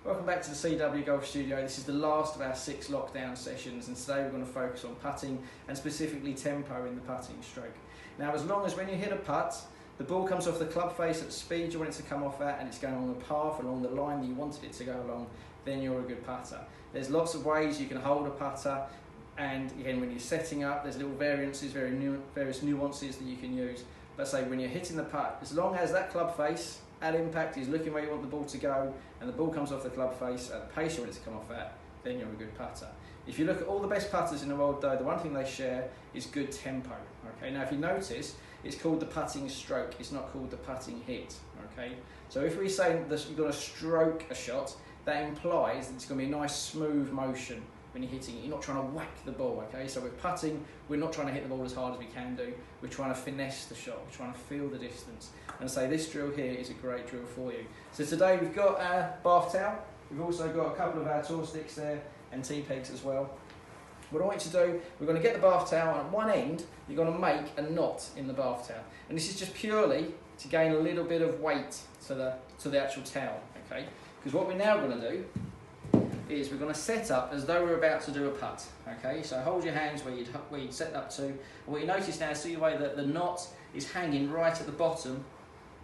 Welcome back to the CW Golf Studio. This is the last of our 6 lockdown sessions, and today we're going to focus on putting and specifically tempo in the putting stroke. Now, as long as when you hit a putt, the ball comes off the club face at the speed you want it to come off at and it's going along the path, along the line that you wanted it to go along, then you're a good putter. There's lots of ways you can hold a putter, and again, when you're setting up, there's little variances, various nuances that you can use. But say when you're hitting the putt, as long as that club face at impact is looking where you want the ball to go and the ball comes off the club face at the pace you want it to come off at, then you're a good putter. If you look at all the best putters in the world though, the one thing they share is good tempo. Okay, now if you notice, it's called the putting stroke, it's not called the putting hit. Okay, so if we say that you've got to stroke a shot, that implies that it's going to be a nice smooth motion when you're hitting it. You're not trying to whack the ball, okay? So with putting, we're not trying to hit the ball as hard as we can do. We're trying to finesse the shot. We're trying to feel the distance. And say this drill here is a great drill for you. So today we've got our bath towel. We've also got a couple of our tour sticks there and T-pegs as well. What I want you to do, we're going to get the bath towel, and at one end, you're going to make a knot in the bath towel. And this is just purely to gain a little bit of weight to the actual towel, okay? Because what we're now going to do is we're going to set up as though we're about to do a putt. Okay, so hold your hands where you'd set up to. And what you notice now is see the way that the knot is hanging right at the bottom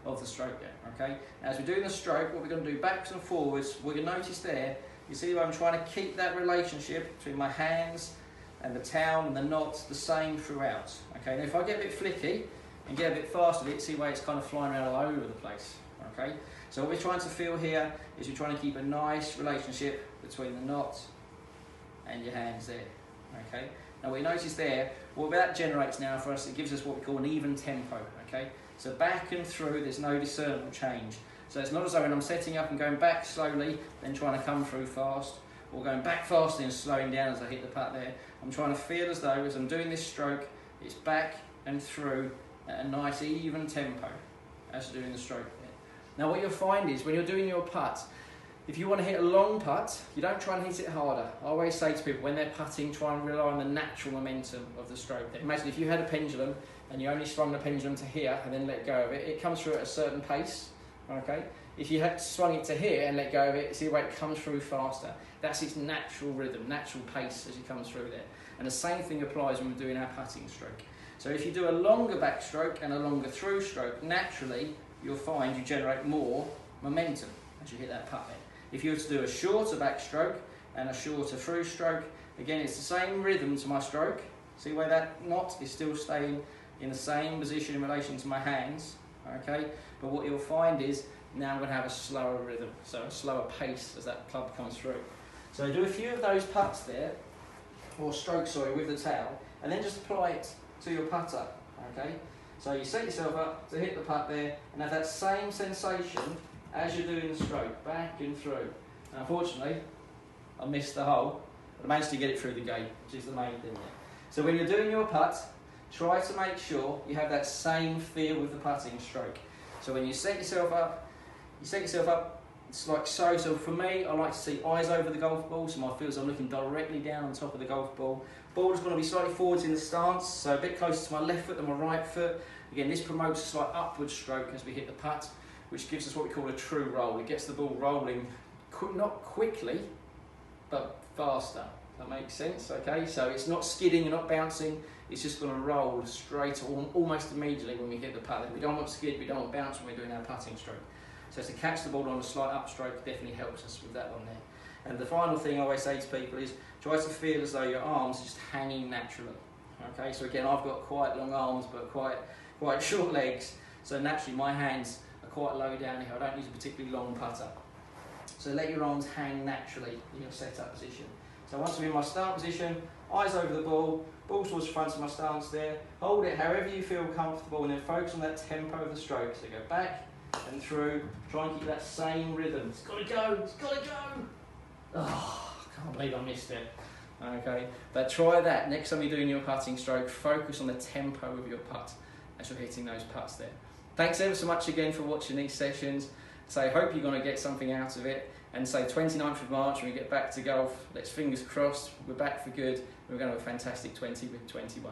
of the stroke there. Okay, now as we're doing the stroke, what we're going to do backwards and forwards, what you notice there, you see the way I'm trying to keep that relationship between my hands and the towel and the knot the same throughout. Okay, now if I get a bit flicky and get a bit faster with it, see the way it's kind of flying around all over the place. Okay, so what we're trying to feel here is we're trying to keep a nice relationship between the knot and your hands there. Okay, now what you notice there, what that generates now for us, it gives us what we call an even tempo. Okay, so back and through, there's no discernible change. So it's not as though when I'm setting up and going back slowly, then trying to come through fast, or going back fast and slowing down as I hit the putt there. I'm trying to feel as though as I'm doing this stroke, it's back and through at a nice even tempo as you're doing the stroke there. Now what you'll find is when you're doing your putt, if you want to hit a long putt, you don't try and hit it harder. I always say to people when they're putting, try and rely on the natural momentum of the stroke. Imagine if you had a pendulum and you only swung the pendulum to here and then let go of it, it comes through at a certain pace. Okay? If you had swung it to here and let go of it, see the way it comes through faster. That's its natural rhythm, natural pace as it comes through there. And the same thing applies when we're doing our putting stroke. So if you do a longer backstroke and a longer through stroke, naturally you'll find you generate more momentum as you hit that putt there. If you were to do a shorter backstroke and a shorter through stroke, again it's the same rhythm to my stroke. See where that knot is still staying in the same position in relation to my hands, okay? But what you'll find is now I'm going to have a slower rhythm, so a slower pace as that club comes through. So do a few of those putts there, or strokes, sorry, with the towel, and then just apply it to your putter, okay? So you set yourself up to hit the putt there and have that same sensation as you're doing the stroke, back and through. Now, unfortunately, I missed the hole, but I managed to get it through the gate, which is the main thing there. So when you're doing your putt, try to make sure you have that same feel with the putting stroke. So when you set yourself up, it's like so. So for me, I like to see eyes over the golf ball, so my feels I'm looking directly down on top of the golf ball. Ball is going to be slightly forwards in the stance, so a bit closer to my left foot than my right foot. Again, this promotes a slight upward stroke as we hit the putt, which gives us what we call a true roll. It gets the ball rolling, not quickly, but faster. That makes sense, okay? So it's not skidding and not bouncing, it's just going to roll straight almost immediately when we hit the putt. We don't want skid, we don't want bounce when we're doing our putting stroke. So to catch the ball on a slight upstroke definitely helps us with that one there. And the final thing I always say to people is try to feel as though your arms are just hanging naturally. Okay, so again, I've got quite long arms but quite short legs, so naturally my hands are quite low down here. I don't use a particularly long putter. So let your arms hang naturally in your setup position. So once I'm in my start position, eyes over the ball, ball towards the front of my stance there, hold it however you feel comfortable and then focus on that tempo of the stroke. So go back and through, try and keep that same rhythm. It's got to go, it's got to go. Oh, I can't believe I missed it. Okay, but try that next time you're doing your putting stroke. Focus on the tempo of your putt as you're hitting those putts there. Thanks ever so much again for watching these sessions. So I hope you're going to get something out of it. And say 29th of March when we get back to golf, let's fingers crossed, we're back for good. We're going to have a fantastic 2021.